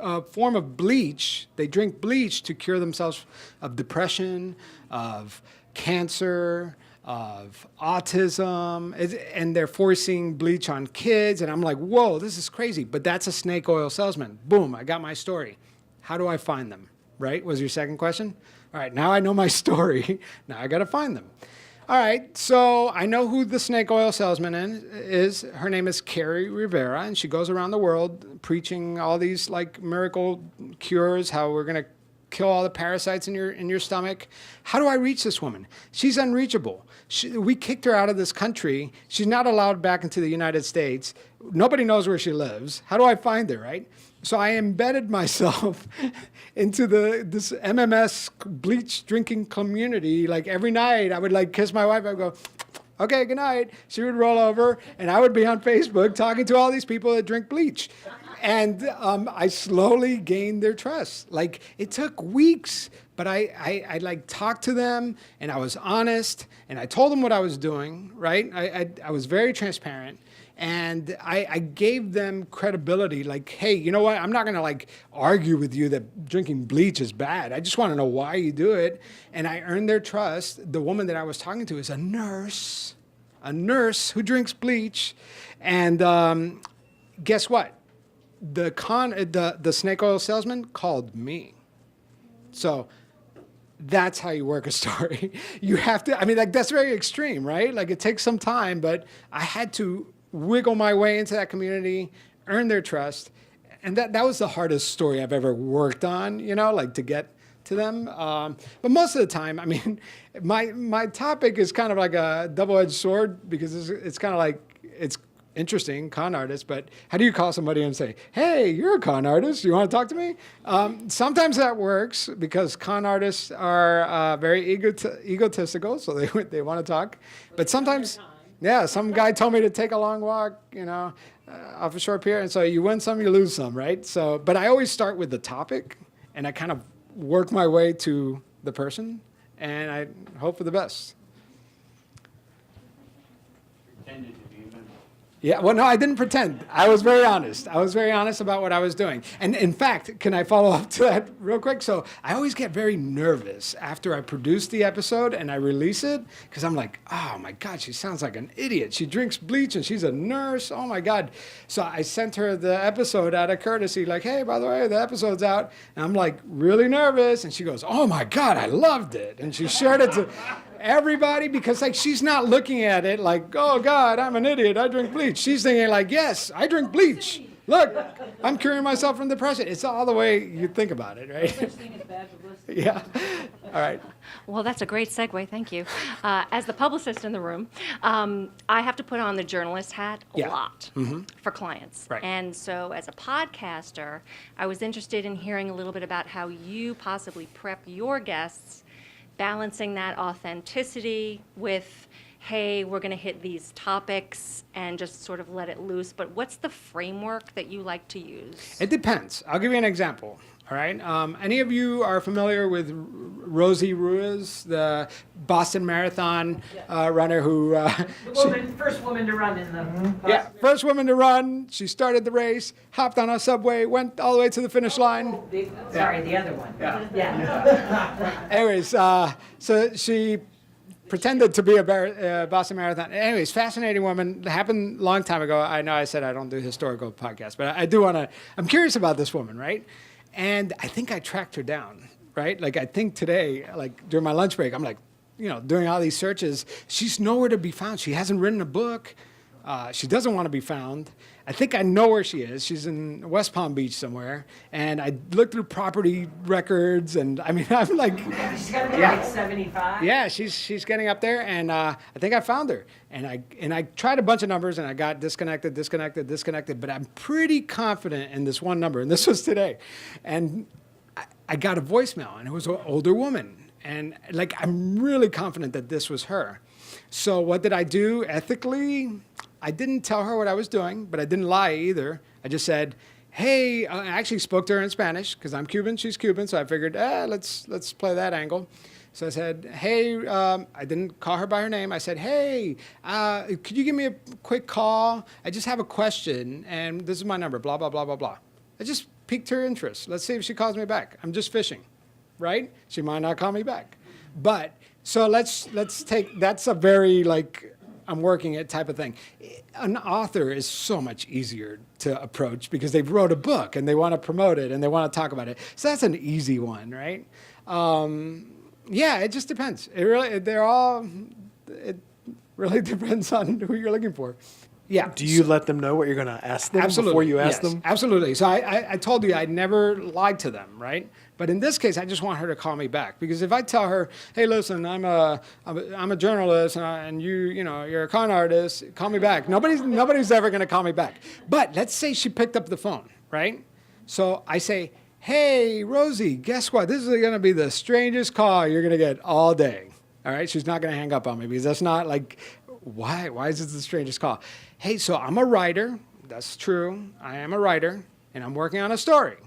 a form of bleach. They drink bleach to cure themselves of depression, of cancer, of autism, and they're forcing bleach on kids. And I'm like, whoa, this is crazy. But that's a snake oil salesman. Boom, I got my story. How do I find them, right? Was your second question? All right, now I know my story. Now I got to find them. All right, so I know who the snake oil salesman is. Her name is Carrie Rivera, and she goes around the world preaching all these like miracle cures, how we're gonna kill all the parasites in your stomach. How do I reach this woman? She's unreachable. We kicked her out of this country. She's not allowed back into the United States. Nobody knows where she lives. How do I find her, right? So I embedded myself into this MMS bleach drinking community. Like every night I would like kiss my wife. I'd go, okay, good night. She would roll over and I would be on Facebook talking to all these people that drink bleach. And I slowly gained their trust. Like it took weeks, but I like talked to them and I was honest and I told them what I was doing, right? I was very transparent. And I gave them credibility, like, hey, you know what? I'm not going to like argue with you that drinking bleach is bad. I just want to know why you do it. And I earned their trust. The woman that I was talking to is a nurse who drinks bleach. And guess what? The snake oil salesman called me. So that's how you work a story. You have to, I mean, like that's very extreme, right? Like it takes some time, but I had to wiggle my way into that community, earn their trust. And that was the hardest story I've ever worked on, you know, like to get to them. But most of the time, I mean, my topic is kind of like a double-edged sword because it's kind of like, it's interesting, con artist, but how do you call somebody and say, hey, you're a con artist, you want to talk to me? Sometimes that works because con artists are very egotistical, so they want to talk. But sometimes, yeah, some guy told me to take a long walk, you know, off a short pier, and so you win some, you lose some, right? So, but I always start with the topic, and I kind of work my way to the person, and I hope for the best. Yeah, well, no, I didn't pretend. I was very honest. I was very honest about what I was doing. And in fact, can I follow up to that real quick? So I always get very nervous after I produce the episode and I release it because I'm like, oh my God, she sounds like an idiot. She drinks bleach and she's a nurse. Oh my God. So I sent her the episode out of courtesy, like, hey, by the way, the episode's out. And I'm like really nervous. And she goes, oh my God, I loved it. And she shared it to everybody because like she's not looking at it like, oh God, I'm an idiot, I drink bleach. She's thinking like, yes, I drink bleach. Look, I'm curing myself from depression. It's all the way you think about it, right? No such thing as bad publicity. Yeah. All right. Well, that's a great segue. Thank you. As the publicist in the room, I have to put on the journalist hat a lot for clients. Right. And so as a podcaster, I was interested in hearing a little bit about how you possibly prep your guests, balancing that authenticity with, hey, we're going to hit these topics and just sort of let it loose. But what's the framework that you like to use? It depends. I'll give you an example. All right. Any of you are familiar with Rosie Ruiz, the Boston Marathon runner who... First woman to run in the Boston. Yeah, first woman to run. She started the race, hopped on a subway, went all the way to the finish line. Sorry, the other one. Yeah. Anyways, so she pretended to be a Boston Marathon. Anyways, fascinating woman. It happened a long time ago. I know I said I don't do historical podcasts, but I do want to... I'm curious about this woman, right? And I think I tracked her down, right? Like I think today, like during my lunch break, I'm like, you know, doing all these searches. She's nowhere to be found. She hasn't written a book. She doesn't want to be found. I think I know where she is. She's in West Palm Beach somewhere. And I looked through property records, and I mean, I'm like... She's got to be like 75. Yeah, she's getting up there, and I think I found her. And I tried a bunch of numbers, and I got disconnected, but I'm pretty confident in this one number, and this was today. And I got a voicemail, and it was an older woman. And like, I'm really confident that this was her. So what did I do ethically? I didn't tell her what I was doing, but I didn't lie either. I just said, hey, I actually spoke to her in Spanish because I'm Cuban, she's Cuban, so I figured, let's play that angle. So I said, hey, I didn't call her by her name. I said, hey, could you give me a quick call? I just have a question, and this is my number, blah, blah, blah, blah, blah. I just piqued her interest. Let's see if she calls me back. I'm just fishing, right? She might not call me back. But, so let's take, that's a very, like, I'm working it type of thing. An author is so much easier to approach because they wrote a book and they want to promote it and they want to talk about it. So that's an easy one, right? Yeah, it just depends. It really, they're all it really depends on who you're looking for. Yeah. Do you let them know what you're going to ask them before you ask them? Absolutely. So I told you I never lied to them, right? But in this case, I just want her to call me back, because if I tell her, hey, listen, I'm a journalist and you're a con artist, call me back. Nobody's ever going to call me back. But let's say she picked up the phone, right? So I say, hey, Rosie, guess what? This is going to be the strangest call you're going to get all day. All right? She's not going to hang up on me, because that's not like, why is this the strangest call? Hey, so I'm a writer. That's true. I am a writer, and I'm working on a story.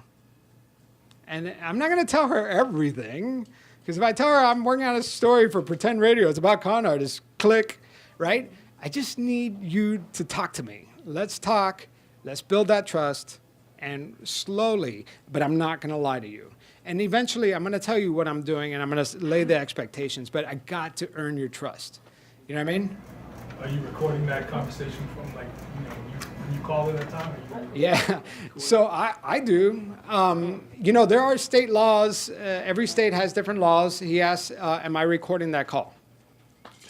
And I'm not going to tell her everything, because if I tell her I'm working on a story for Pretend Radio, it's about con artists, click, right? I just need you to talk to me. Let's talk. Let's build that trust, and slowly, but I'm not going to lie to you. And eventually, I'm going to tell you what I'm doing, and I'm going to lay the expectations, but I got to earn your trust. You know what I mean? Are you recording that conversation from when you call it at time? Yeah, so I do. There are state laws. Every state has different laws. He asks, am I recording that call?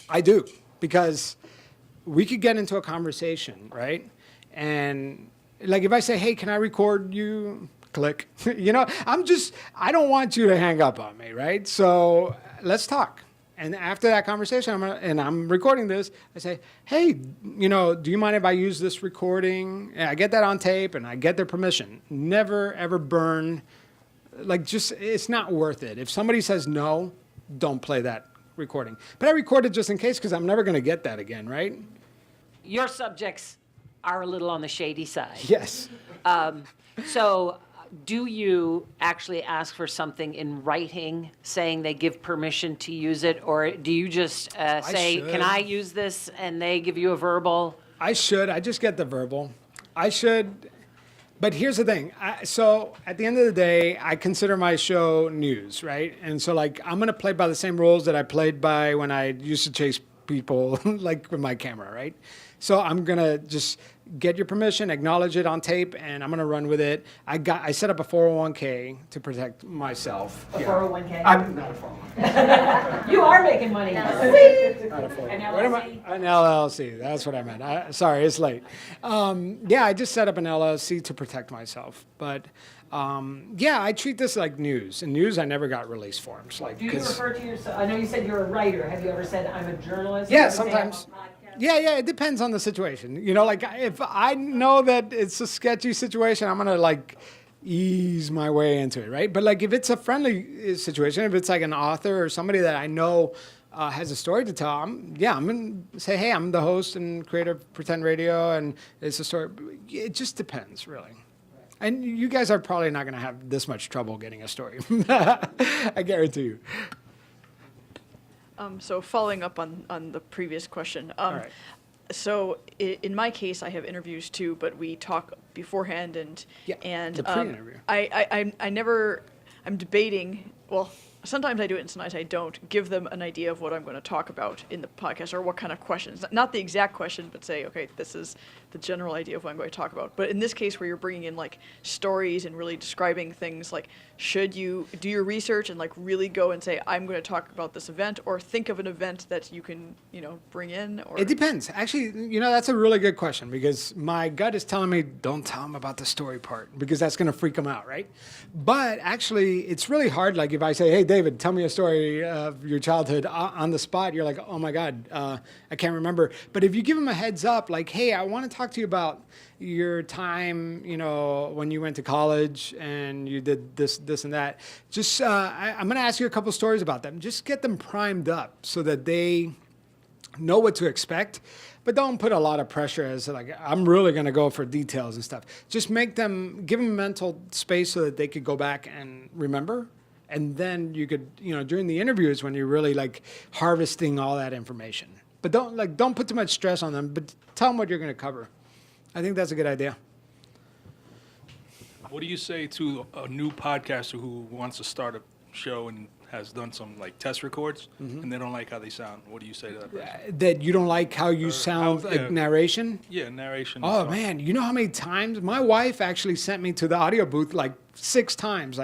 I do, because we could get into a conversation, right? And like if I say, hey, can I record you? Click. I don't want you to hang up on me, right? So let's talk. And after that conversation, I'm recording this, I say, hey, do you mind if I use this recording? And I get that on tape, and I get their permission. Never, ever burn. It's not worth it. If somebody says no, don't play that recording. But I record it just in case, because I'm never going to get that again, right? Your subjects are a little on the shady side. Yes. So do you actually ask for something in writing saying they give permission to use it, or do you just say, can I use this, and they give you a verbal? I should. I just get the verbal. I should. But here's the thing. So at the end of the day, I consider my show news, right? And so I'm going to play by the same rules that I played by when I used to chase people with my camera, right? So I'm going to just get your permission, acknowledge it on tape, and I'm going to run with it. I set up a 401k to protect myself. A 401k? I'm not a 401k. You are making money. Not a 401k. An LLC? An LLC. That's what I meant. Sorry, it's late. I just set up an LLC to protect myself. But I treat this like news. In news, I never got release forms. Do you refer to yourself? I know you said you're a writer. Have you ever said I'm a journalist? Yeah, sometimes. Yeah, it depends on the situation. If I know that it's a sketchy situation, I'm gonna ease my way into it, right? But if it's a friendly situation, if it's an author or somebody that I know has a story to tell, I'm gonna say, hey, I'm the host and creator of Pretend Radio, and it's a story. It just depends, really. And you guys are probably not gonna have this much trouble getting a story. I guarantee you. So following up on the previous question, right. So in my case, I have interviews too, but we talk beforehand and the pre-interview. I'm debating. Well, sometimes I do it and sometimes I don't. Give them an idea of what I'm going to talk about in the podcast or what kind of questions. Not the exact question, but say, okay, this is the general idea of what I'm going to talk about. But in this case, where you're bringing in stories and really describing things, should you do your research and really go and say, I'm going to talk about this event, or think of an event that you can bring in? Or it depends. Actually, that's a really good question, because my gut is telling me don't tell them about the story part, because that's going to freak them out, right? But actually, it's really hard. If I say, hey, David, tell me a story of your childhood on the spot, you're like, oh my God, I can't remember. But if you give them a heads up, hey, I want to talk to you about your time, when you went to college and you did this and that. Just, I'm going to ask you a couple stories about them. Just get them primed up so that they know what to expect, but don't put a lot of pressure as I'm really going to go for details and stuff. Just give them mental space so that they could go back and remember. And then you could, during the interviews when you're really harvesting all that information. But don't put too much stress on them, but tell them what you're going to cover. I think that's a good idea. What do you say to a new podcaster who wants to start a show and has done some test records and they don't like how they sound? What do you say to that person? That you don't like how you sound narration? Yeah, narration. Oh man, you know how many times my wife actually sent me to the audio booth 6 times.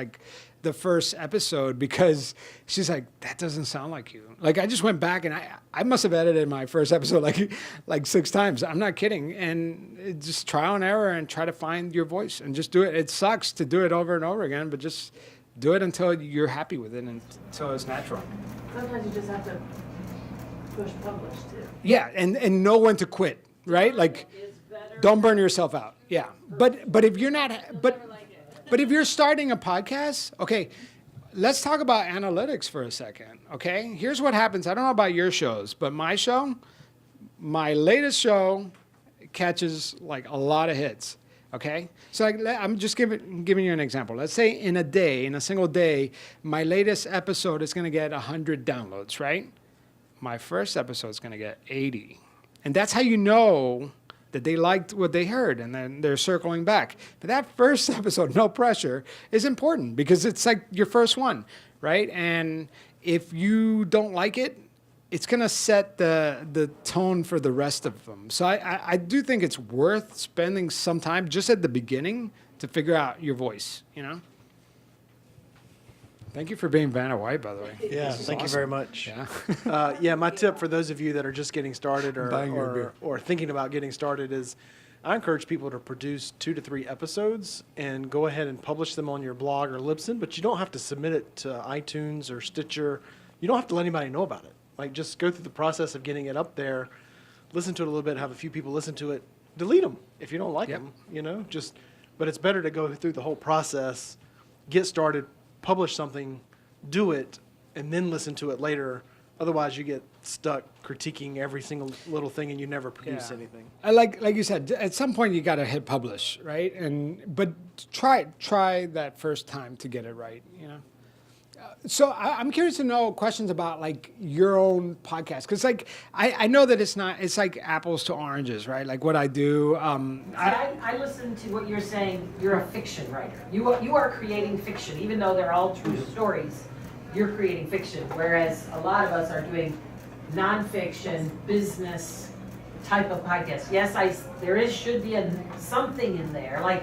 the first episode because she's like, that doesn't sound like you. Like, I just went back and I must have edited my first episode like 6 times. I'm not kidding. And it's just trial and error and try to find your voice and just do it. It sucks to do it over and over again, but just do it until you're happy with it and until it's natural. Sometimes you just have to push publish too. Yeah, and know when to quit, right? Like, don't burn yourself out. Yeah, but if you're not, but if you're starting a podcast, okay, let's talk about analytics for a second. Okay, here's what happens. I don't know about your shows, but my latest show catches like a lot of hits. Okay, so like, I'm just giving you an example. Let's say in a single day, my latest episode is going to get 100 downloads, right? My first episode is going to get 80. And that's how you know that they liked what they heard, and then they're circling back. But that first episode, no pressure, is important because it's like your first one, right? And if you don't like it, it's going to set the tone for the rest of them. So I do think it's worth spending some time just at the beginning to figure out your voice, you know? Thank you for being Vanna White, by the way. Yeah, thank you very much. Yeah. Yeah, my tip for those of you that are just getting started or thinking about getting started is I encourage people to produce 2 to 3 episodes and go ahead and publish them on your blog or Libsyn, but you don't have to submit it to iTunes or Stitcher. You don't have to let anybody know about it. Like, just go through the process of getting it up there, listen to it a little bit, have a few people listen to it, delete them if you don't like them, you know, but it's better to go through the whole process, get started, publish something, do it, and then listen to it later. Otherwise, you get stuck critiquing every single little thing and you never produce anything. Like you said, at some point you got to hit publish, right? But try that first time to get it right, you know? So I'm curious to know questions about like your own podcast, because like I know that it's like apples to oranges, right? Like what I do. I listen to what you're saying. You're a fiction writer. You are creating fiction, even though they're all true stories. You're creating fiction, whereas a lot of us are doing nonfiction, business type of podcast. Yes, there should be something in there, like.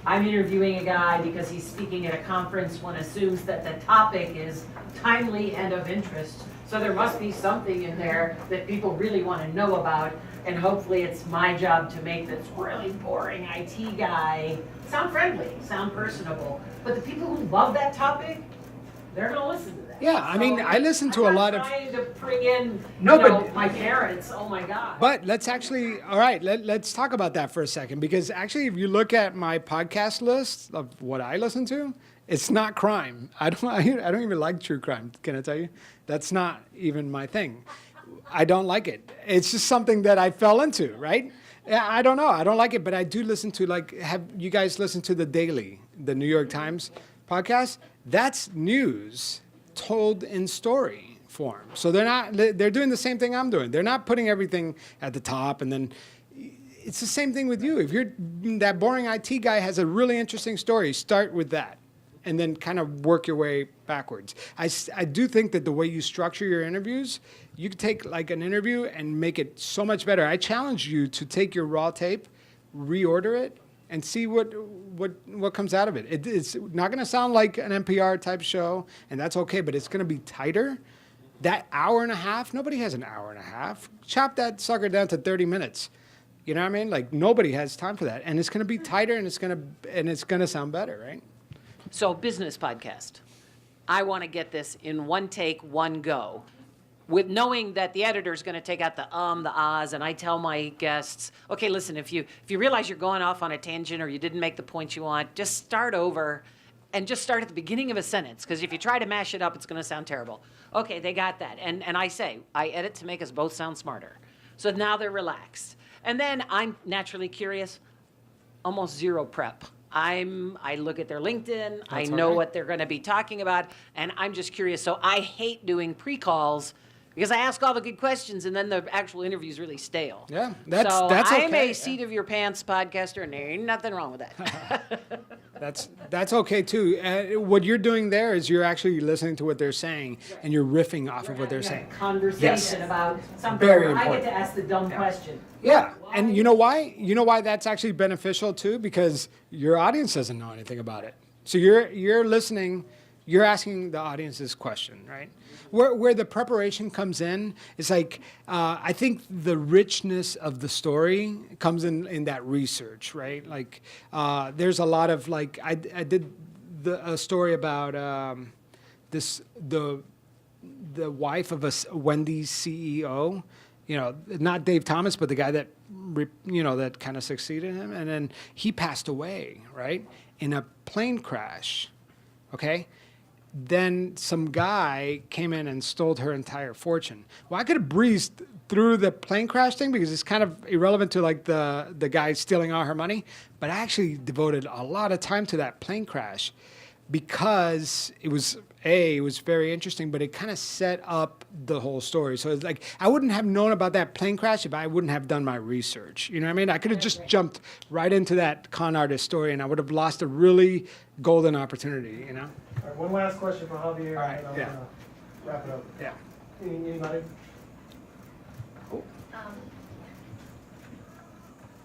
I'm interviewing a guy because he's speaking at a conference. One assumes that the topic is timely and of interest. So there must be something in there that people really want to know about. And hopefully it's my job to make this really boring IT guy sound friendly, sound personable. But the people who love that topic, they're going to listen to that. Yeah, I mean, I listen to a lot of... I'm trying to bring in, my parents, oh my God. But let's actually, all right, let's talk about that for a second, because actually if you look at my podcast list of what I listen to, it's not crime. I don't even like true crime, can I tell you? That's not even my thing. I don't like it. It's just something that I fell into, right? I don't know, I don't like it, but I do listen to, like, have you guys listened to The Daily, the New York Times podcast? That's news told in story form. So they're doing the same thing I'm doing. They're not putting everything at the top, and then it's the same thing with you. If you're that boring IT guy has a really interesting story, start with that and then kind of work your way backwards. I do think that the way you structure your interviews, you can take like an interview and make it so much better. I challenge you to take your raw tape, reorder it, and see what comes out of it. It's not going to sound like an NPR type show, and that's okay, but it's going to be tighter. That hour and a half, nobody has an hour and a half. Chop that sucker down to 30 minutes. You know what I mean? Like, nobody has time for that, and it's going to be tighter, and it's going to sound better, right? So, business podcast. I want to get this in one take, one go. With knowing that the editor's going to take out the ahs, and I tell my guests, okay, listen, if you realize you're going off on a tangent or you didn't make the point you want, just start over and just start at the beginning of a sentence, because if you try to mash it up, it's going to sound terrible. Okay, they got that. And I say, I edit to make us both sound smarter. So now they're relaxed. And then I'm naturally curious, almost zero prep. I look at their LinkedIn, I know what they're going to be talking about, and I'm just curious. So I hate doing pre-calls, because I ask all the good questions, and then the actual interview is really stale. Yeah, that's I'm okay. a seat of your pants podcaster, and there ain't nothing wrong with that. That's okay too. What you're doing there is you're actually listening to what they're saying, and you're riffing off of what they're saying. Conversation about something Very where I important. get to ask the dumb question. Yeah, and you know why? You know why that's actually beneficial too? Because your audience doesn't know anything about it. So you're listening you're asking the audience this question, right? Where the preparation comes in is like, I think the richness of the story comes in that research, right? Like, there's a lot of like, I did a story about the wife of a Wendy's CEO, you know, not Dave Thomas, but the guy that, you know, that kind of succeeded him. And then he passed away, right? In a plane crash, okay? Then some guy came in and stole her entire fortune. Well, I could have breezed through the plane crash thing because it's kind of irrelevant to like the guy stealing all her money. But I actually devoted a lot of time to that plane crash because it was very interesting, but it kind of set up the whole story. So it's like, I wouldn't have known about that plane crash if I wouldn't have done my research. You know what I mean? I could have just jumped right into that con artist story and I would have lost a really golden opportunity, you know? All right, one last question for Javier. All right, and I'm yeah. gonna wrap it up. Yeah. Anybody?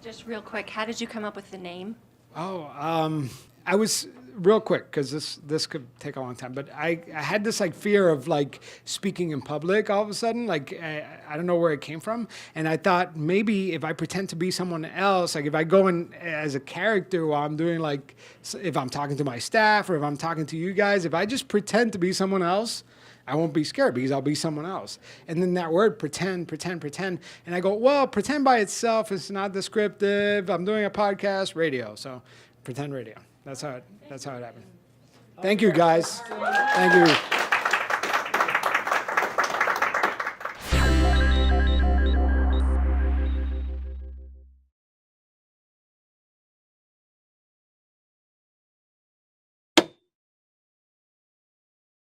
Just real quick, how did you come up with the name? I was real quick because this could take a long time, but I had this like fear of like speaking in public all of a sudden. Like I don't know where it came from, and I thought maybe if I pretend to be someone else, like if I go in as a character while I'm doing like if I'm talking to my staff or if I'm talking to you guys, if I just pretend to be someone else, I won't be scared because I'll be someone else. And then that word, pretend. And I go, well, pretend by itself is not descriptive. I'm doing a podcast, radio. So pretend radio. That's how it happened. Thank you, guys. Thank you.